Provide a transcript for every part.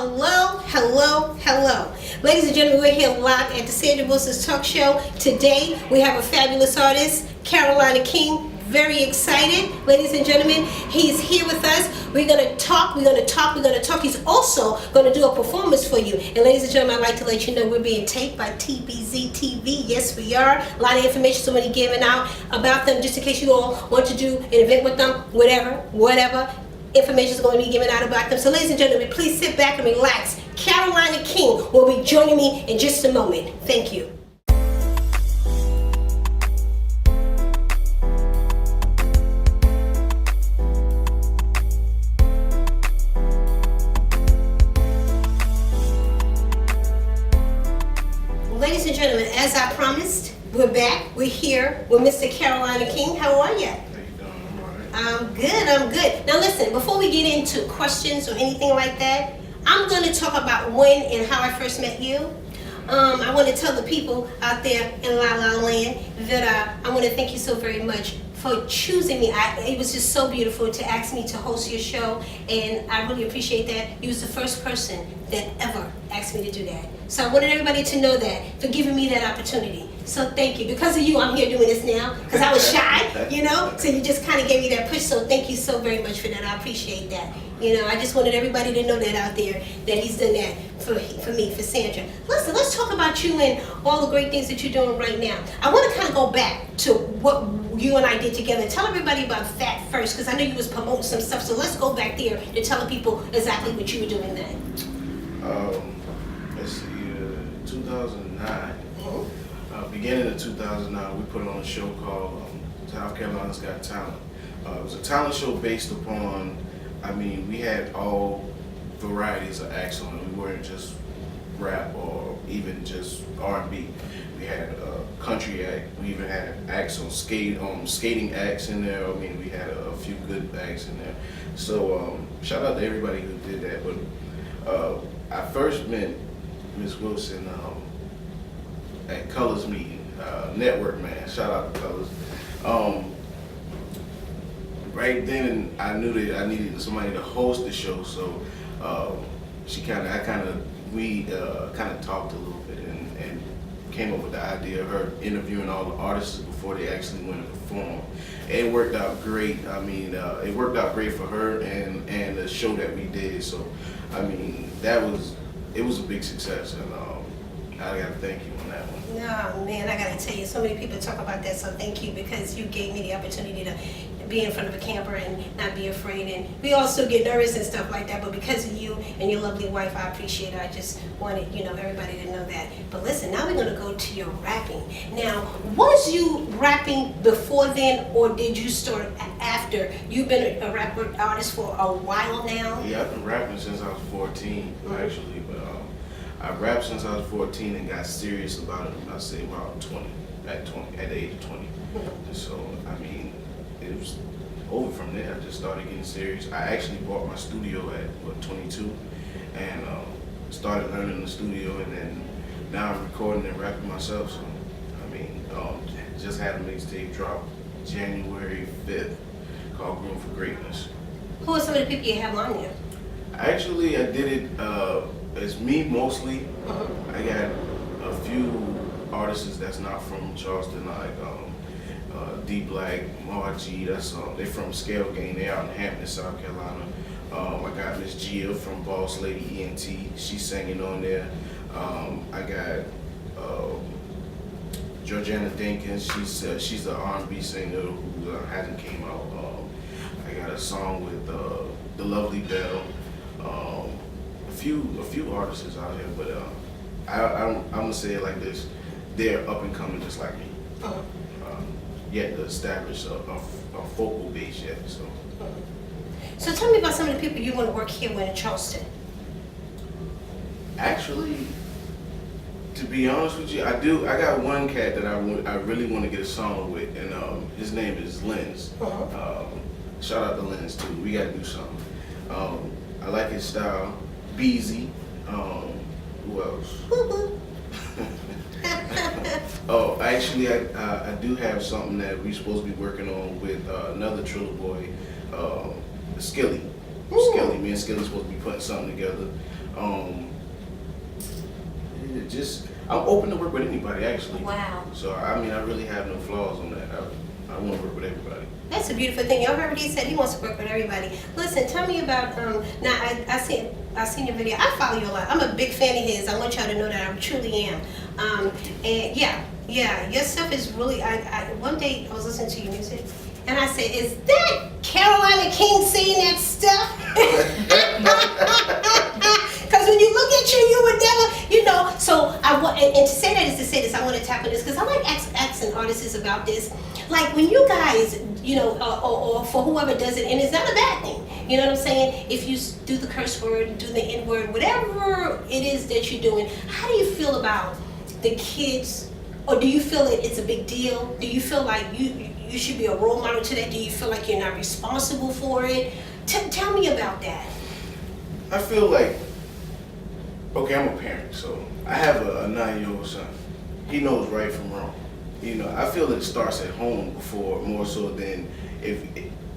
Hello, hello, hello. Ladies and gentlemen, we're here live at the Sandra Wilson's Talk Show. Today, we have a fabulous artist, Karolina King. Very excited. Ladies and gentlemen, he's here with us. We're going to talk, we're going to talk, we're going to talk. He's also going to do a performance for you. And ladies and gentlemen, I'd like to let you know we're being taped by TBZ TV. Yes, we are. A lot of information somebody giving out about them, just in case you all want to do an event with them, whatever. Information is going to be given out about them. So ladies and gentlemen, please sit back and relax. Karolina King will be joining me in just a moment. Thank you. Ladies and gentlemen, as I promised, we're back. We're here with Mr. Karolina King. How are you? I'm good. Now listen, before we get into questions or anything like that, I'm going to talk about when and how I first met you. I want to tell the people out there in La La Land that I want to thank you so very much for choosing me. It was just so beautiful to ask me to host your show, and I really appreciate that. You was the first person that ever asked me to do that. So I wanted everybody to know that, for giving me that opportunity. So thank you. Because of you, I'm here doing this now, because I was shy, you know, so you just kind of gave me that push. So thank you so very much for that. I appreciate that. You know, I just wanted everybody to know that out there, that he's done that for me, for Sandra. Listen, let's talk about you and all the great things that you're doing right now. I want to kind of go back to what you and I did together. Tell everybody about Fat first, because I know you was promoting some stuff. So let's go back there to tell the people exactly what you were doing then. Let's see, 2009. Beginning of 2009, we put on a show called South Carolina's Got Talent. It was a talent show based upon, we had all varieties of acts on it. We weren't just rap or even just R&B. We had a country act. We even had acts on skating acts in there. We had a few good acts in there. So shout out to everybody who did that. But I first met Miss Wilson at Colors meeting, Network Man. Shout out to Colors. Right then, I knew that I needed somebody to host the show, so we talked a little bit and came up with the idea of her interviewing all the artists before they actually went to perform. It worked out great. It worked out great for her and the show that we did. So, it was a big success, and I gotta thank you on that one. No, man, I gotta tell you, so many people talk about that, so thank you, because you gave me the opportunity to be in front of a camera and not be afraid. And we all still get nervous and stuff like that, but because of you and your lovely wife, I appreciate it. I just wanted, everybody to know that. But listen, now we're gonna go to your rapping. Now, was you rapping before then, or did you start after? You've been a rapper artist for a while now. Yeah, I've been rapping since I was 14, actually, but I rapped since I was 14 and got serious about it, I'd say around 20, at the age of 20. And so, it was over from there. I just started getting serious. I actually bought my studio at 22 and started learning the studio, and then now I'm recording and rapping myself. So, just had a mixtape drop January 5th called Room for Greatness. Who are some of the people you have on there? Actually, I did it as me mostly. I got a few artists that's not from Charleston, like D Black, Margie, they're from Scale Gang, they're out in Hampton, South Carolina. I got Miss Gia from Boss Lady ENT, she's singing on there. I got Georgiana Dinkins, she's an R&B singer who hasn't came out. I got a song with The Lovely Belle. A few artists out here, but I'm gonna say it like this: they're up and coming just like me. Yet to establish a focal base yet. So tell me about some of the people you want to work here with in Charleston. Actually, to be honest with you, I got one cat that I really want to get a song with, and his name is Lens. Shout out to Lens too. We got to do something. I like his style. Beezy. Who else? Oh, actually, I do have something that we're supposed to be working on with another Trini Boi, Skilly. Skelly. Me and Skelly supposed to be putting something together. I'm open to work with anybody actually. Wow. So I mean, I really have no flaws on that. I want to work with everybody. That's a beautiful thing. Y'all heard what he said. He wants to work with everybody. Listen, tell me about now. I seen your video. I follow you a lot. I'm a big fan of his. I want y'all to know that I truly am. And yeah, your stuff is really. One day I was listening to your music, and I said, "Is that Karolina King saying that stuff?" Because when you look at you, you would never, you know. So I want, and to say that is to say this. I want to tap on this because I like asking artists about this. Like when you guys, you know, or for whoever does it, and it's not a bad thing. You know what I'm saying? If you do the curse word, do the N word, whatever it is that you're doing, how do you feel about the kids? Or do you feel that it's a big deal? Do you feel like you should be a role model to that? Do you feel like you're not responsible for it? Tell me about that. I feel like, okay, I'm a parent, so I have a 9-year-old son. He knows right from wrong. You know, I feel it starts at home before, more so than if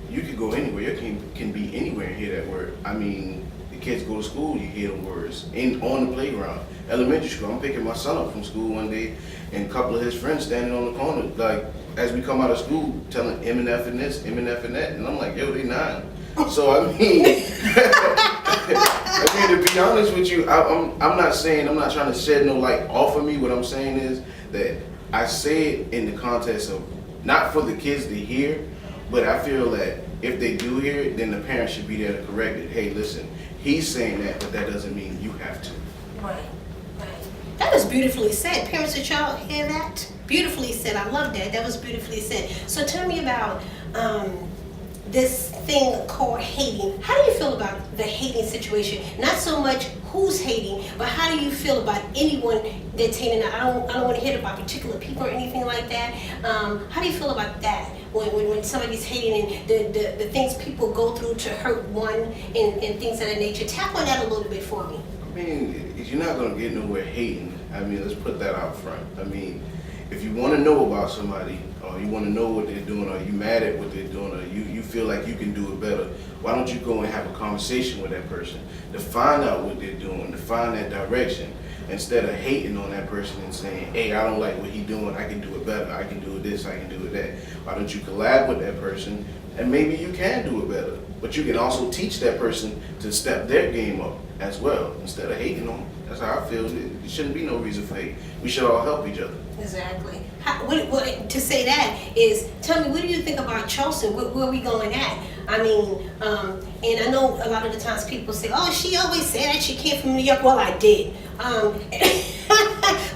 you could go anywhere. You can be anywhere and hear that word. I mean, the kids go to school, you hear the words. On the playground, elementary school, I'm picking my son up from school one day, and a couple of his friends standing on the corner, like, as we come out of school, telling M and F and this, M and F and that, and I'm like, yo, they 9. So I mean, to be honest with you, I'm not trying to shed no light off of me. What I'm saying is that I say it in the context of not for the kids to hear, but I feel that if they do hear it, then the parents should be there to correct it. Hey, listen, he's saying that, but that doesn't mean you have to. Right. That was beautifully said. Parents, did y'all hear that? Beautifully said. I love that. That was beautifully said. So tell me about this thing called hating. How do you feel about the hating situation? Not so much who's hating, but how do you feel about anyone that's hating? I don't want to hear about particular people or anything like that. How do you feel about that? When somebody's hating and the things people go through to hurt one and things of that nature. Tap on that a little bit for me. I mean, you're not going to get nowhere hating. I mean, let's put that out front. I mean, if you want to know about somebody, or you want to know what they're doing, or you're mad at what they're doing, or you feel like you can do it better, why don't you go and have a conversation with that person to find out what they're doing, to find that direction, instead of hating on that person and saying, hey, I don't like what he's doing, I can do it better, I can do it this, I can do it that. Why don't you collab with that person, and maybe you can do it better, but you can also teach that person to step their game up as well, instead of hating on them. That's how I feel. There shouldn't be no reason for hate. We should all help each other. Exactly. To say that is, tell me, what do you think about Charleston? Where are we going at? I mean, and I know a lot of the times people say, oh, she always said that she came from New York. Well, I did.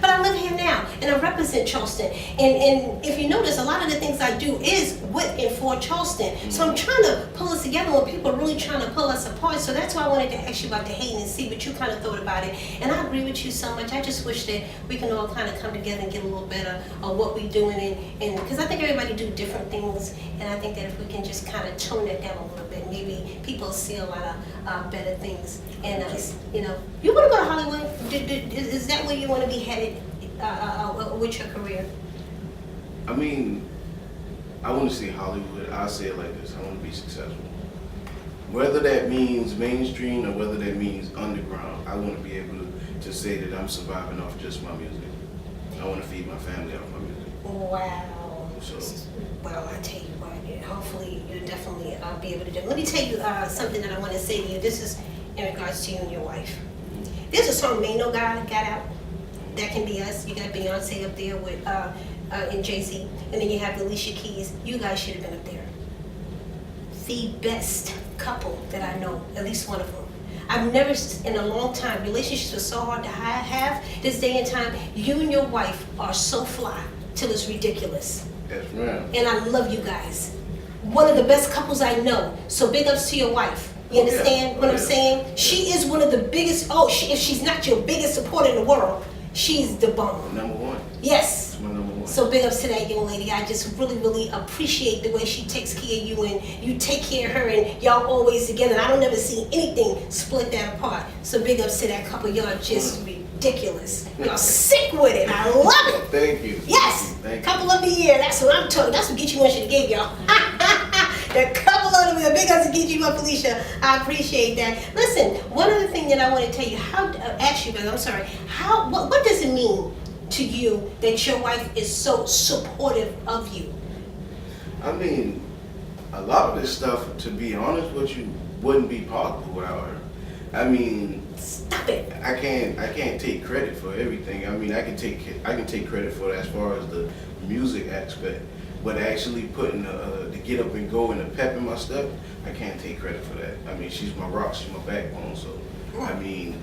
But I live here now, and I represent Charleston. And if you notice, a lot of the things I do is with and for Charleston. So I'm trying to pull us together when people are really trying to pull us apart. So that's why I wanted to ask you about the hating and see what you kind of thought about it. And I agree with you so much. I just wish that we can all kind of come together and get a little better of what we're doing. And because I think everybody do different things. And I think that if we can just kind of tone that down a little bit, maybe people will see a lot of better things. And, you know, you want to go to Hollywood? Is that where you want to be headed with your career? I mean, I want to see Hollywood. I'll say it like this. I want to be successful. Whether that means mainstream or whether that means underground, I want to be able to say that I'm surviving off just my music. I want to feed my family off my music. Wow. So, well, I tell you what, hopefully you'll definitely be able to do it. Let me tell you something that I want to say to you. This is in regards to you and your wife. There's a song, May No God got out. That can be us. You got Beyonce up there with and Jay-Z. And then you have Alicia Keys. You guys should have been up there. The best couple that I know, at least one of them. I've never, in a long time, relationships were so hard to have. This day and time, you and your wife are so fly till it's ridiculous. yes, ma'am. And I love you guys. One of the best couples I know. So big ups to your wife. You understand what I'm saying? She is one of the biggest, if she's not your biggest supporter in the world, she's the bomb. Number one. Yes. That's my number one. So big ups to that young lady. I just really, really appreciate the way she takes care of you and you take care of her and y'all always together. And I don't ever see anything split that apart. So big ups to that couple. Y'all just ridiculous. Y'all sick with it. I love it. Thank you. Yes. Thank you. Couple of the year. That's what I'm talking. That's what Get You One should have gave y'all. The couple of love it. Big ups to get you up, Felicia. I appreciate that. Listen, one other thing that I want to tell you, what does it mean to you that your wife is so supportive of you? I mean, a lot of this stuff, to be honest with you, wouldn't be possible without her. I mean, stop it. I can't take credit for everything. I mean, I can take credit for it as far as the music aspect, but actually putting the get up and go and the pep in my step, I can't take credit for that. I mean, she's my rock, she's my backbone. So, I mean,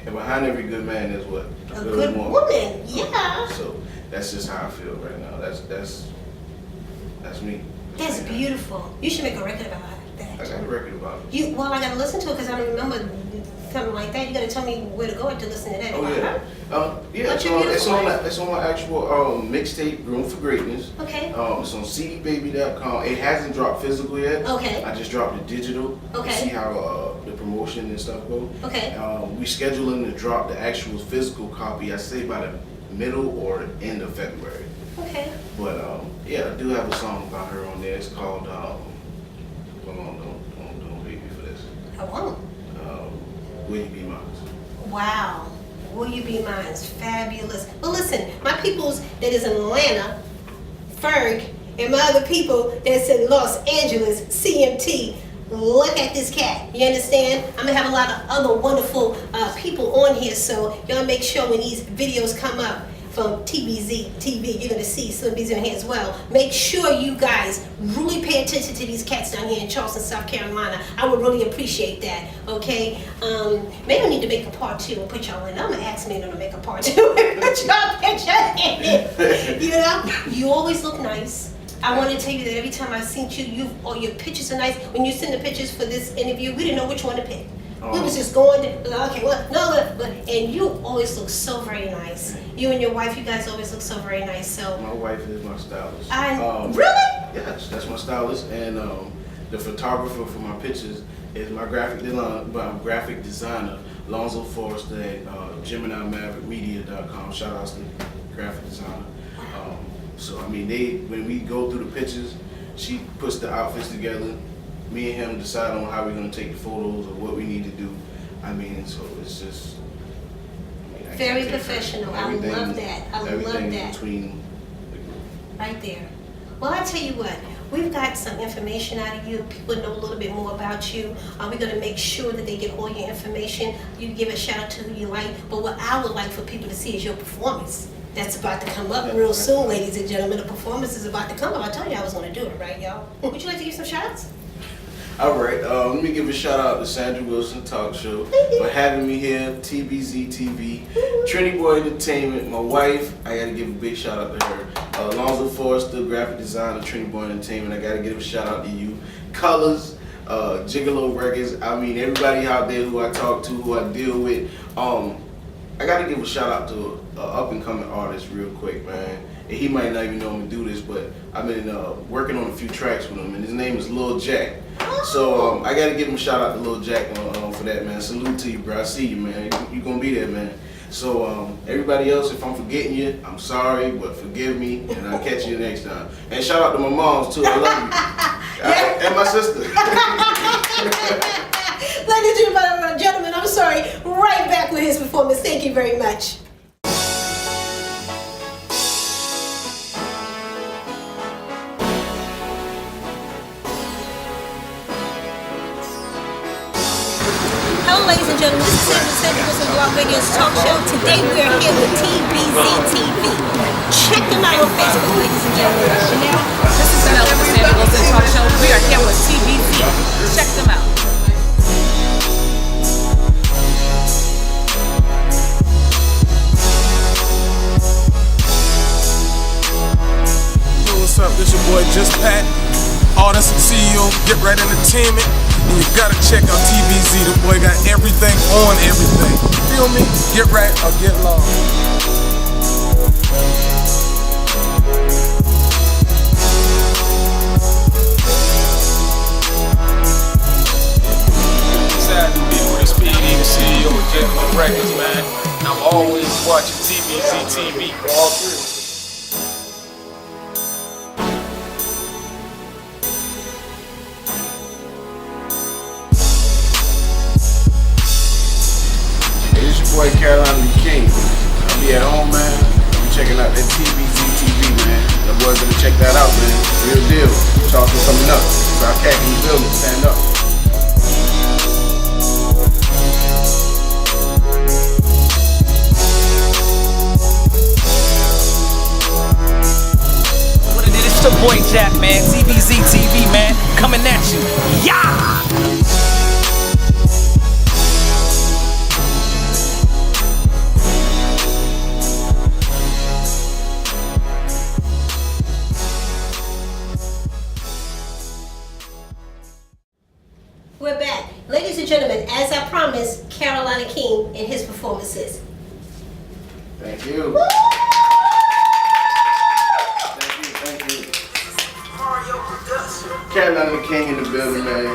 behind every good man is what a good woman. Yeah. So that's just how I feel right now. That's me. That's beautiful. You should make a record about that. I got a record about it. Well, I gotta listen to it because I don't remember something like that. You gotta tell me where to go to listen to that. Oh yeah. It's on my actual mixtape, Room for Greatness. Okay. It's on cdbaby.com. It hasn't dropped physical yet. Okay. I just dropped it digital. Okay. To see how the promotion and stuff go. Okay. We scheduling to drop the actual physical copy, I say by the middle or end of February. Okay. But yeah, I do have a song about her on there. It's called hold on, don't hate me for this. I won't. Will You Be Mine? Wow. Will You Be Mine's fabulous. Well, listen, my peoples that is in Atlanta, Ferg, and my other people that's in Los Angeles, CMT, look at this cat. You understand? I'm gonna have a lot of other wonderful people on here, so y'all make sure when these videos come up from TBZ TV, you're gonna see Slim B's in here as well. Make sure you guys really pay attention to these cats down here in Charleston, South Carolina. I would really appreciate that. Okay, maybe I need to make a part 2 and put y'all in. I'm gonna ask Maynard to make a part 2 and put y'all picture in it. You know, you always look nice. I want to tell you that every time I've seen you, all your pictures are nice. When you send the pictures for this interview, we didn't know which one to pick. We was just going, okay, well, no, but and you always look so very nice. You and your wife, you guys always look so very nice. So my wife is my stylist. Really? Yes, that's my stylist, and the photographer for my pictures is my graphic designer, Lonzo Forrester at GeminiMaverickMedia.com. Shout outs to graphic designer. So I mean, when we go through the pictures, she puts the outfits together. Me and him decide on how we're gonna take the photos or what we need to do. I mean, so it's just very professional. I love that. I love that. Between right there. Well, I tell you what. We've got some information out of you. People know a little bit more about you. We're going to make sure that they get all your information. You give a shout out to who you like. But what I would like for people to see is your performance. That's about to come up real soon, ladies and gentlemen. The performance is about to come up. I told you I was going to do it, right, y'all? Would you like to give some shout outs? All right, let me give a shout out to Sandra Wilson Talk Show for having me here, TBZ TV, Trini Boi Entertainment, my wife, I gotta give a big shout out to her, Lonzo Forrester, graphic designer, Trini Boi Entertainment, I gotta give a shout out to you, Colors, Gigolo Records, I mean everybody out there who I talk to, who I deal with, I gotta give a shout out to an up and coming artist real quick, man. And he might not even know I'm gonna do this, but I've been working on a few tracks with him, and his name is Lil Jack. So I gotta give him a shout out to Lil Jack for that, man. Salute to you, bro. I see you, man. You gonna be there, man. So everybody else, if I'm forgetting you, I'm sorry, but forgive me, and I'll catch you next time. And shout out to my moms too. I love you. And my sister. Ladies and gentlemen, I'm sorry. Right back with his performance. Thank you very much. Hello, ladies and gentlemen. This is Sandra with Blog Radio's talk show. Today we are here with TBZ TV. Check them out on Facebook, ladies and gentlemen. This is Sandra with talk show. We are here with TBZ. Check them out. Yo, what's up? This your boy Just Pat, artist and CEO, Get Right Entertainment. And you gotta check out TBZ. The boy got everything on everything. Feel me? Get right or get lost. Sad to be with a Speed Eagle CEO with J-Lo Records, man. I'm always watching TBZ TV. All through. boy Karolina the King. I'll be at home, man. I'm checking out that TBZ TV, man. The boys gonna check that out, man. Real deal. Talking coming up. South Cat in the building. Stand up. What it is, it's your boy Jack, man. TBZ TV, man. Coming at you. Yeah! We're back. Ladies and gentlemen, as I promised, Karolina King and his performances. Thank you. Thank you. Karolina the King in the building, man.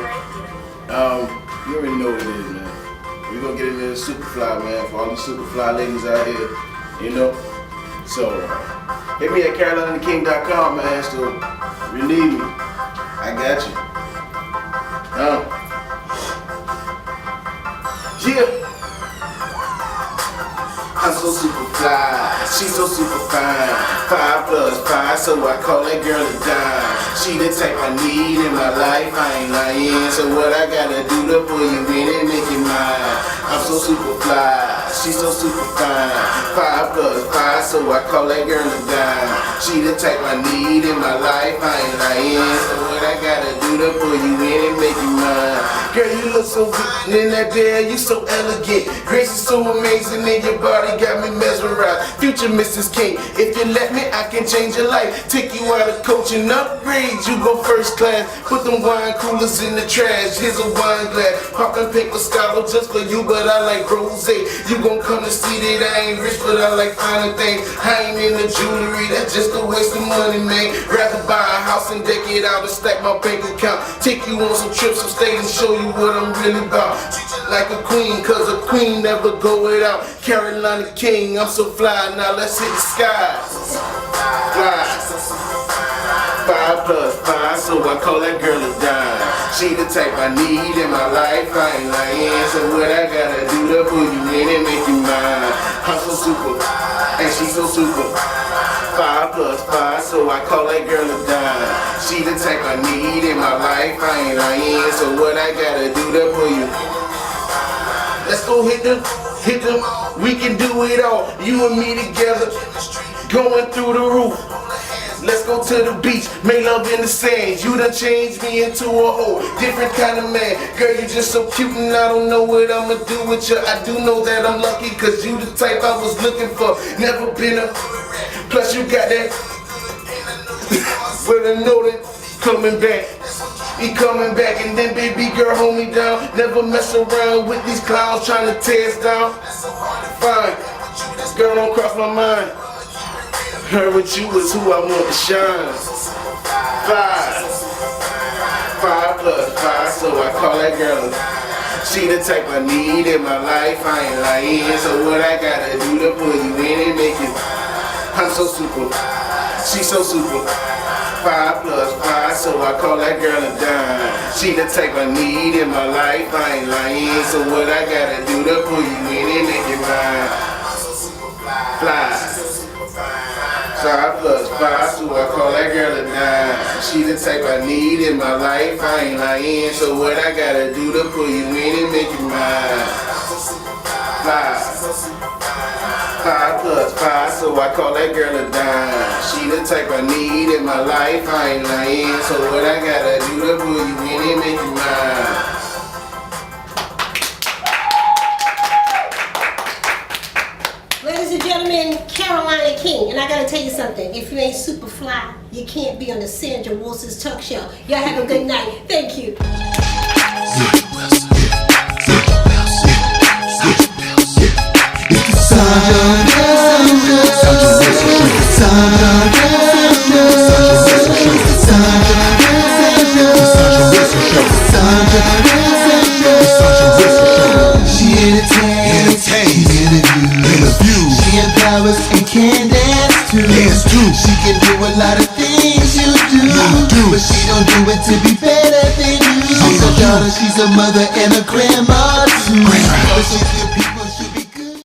You already know what it is, man. We're gonna get into the Superfly, man, for all the Superfly ladies out here, you know. So, hit me at KarolinaTheKing.com, man. So, if you need me, I got you. Yeah. I'm so super fly, she's so super fine. 5+5, so I call that girl a dime. She the type I need in my life, I ain't lying. So what I gotta do to pull you in and make you mine? I'm so super fly, she's so super fine. 5+5, so I call that girl a dime. She the type I need in my life, I ain't lying. So what I gotta do to pull you in and make you mine? Girl, you look so good in that bed, you so elegant. Grace is so amazing and your body got me mesmerized. Future Mrs. King, if you let me, I can change your life. Take you out of coaching, upgrade, you go first class. Put them wine coolers in the trash, here's a wine glass. Poppin' pink Moscato just for you, but I like rosé. You gon' come to see that I ain't rich, but I like finer things. I ain't in the jewelry, that's just a waste of money, man. Rather buy a house and deck it out and stack my bank account. Take you on some trips, so stay and show you what I'm really about. Treat you like a queen, cause a queen never go without. Karolina King, I'm so fly, now let's hit the sky. Fly. 5+5, so I call that girl a dime. She the type I need in my life, I ain't lying. So what I gotta do to pull you in and make you mine? I'm so super, and she so super. 5+5, so I call that girl a dime. She the type I need in my life, I ain't lying. So what I gotta do to pull you? Let's go hit them, we can do it all. You and me together, going through the roof. Let's go to the beach, make love in the sand. You done changed me into a whole different kind of man. Girl, you just so cute and I don't know what I'ma do with you. I do know that I'm lucky cause you the type I was looking for. Never been a, plus you got that, but I know that coming back. He coming back and then baby girl hold me down. Never mess around with these clowns trying to tear us down. Fine, this girl don't cross my mind. Her with you is who I want to shine. 5+5, so I call that girl. She the type I need in my life, I ain't lying. So what I gotta do to pull you in and make it? I'm so super, she's so super. 5+5, so I call that girl a dime. She the type I need in my life, I ain't lying. So what I gotta do to pull you in and make it mine? Fly. 5+5, so I call that girl a dime. She the type I need in my life, I ain't lying. So what I gotta do to pull you in and make you mine? Fly. 5+5, so I call that girl a dime. She the type I need in my life, I ain't lying. So what I gotta do to pull you in and make you mine? Ladies and gentlemen, Karolina King. And I gotta tell you something, if you ain't super fly, you can't be on the Sandra Wilson's talk show. Y'all have a good night. Thank you. She empowers and can dance too. She can do a lot of things you do, but she don't do it to be better than you. She's a daughter, she's a mother and a grandma too, but she's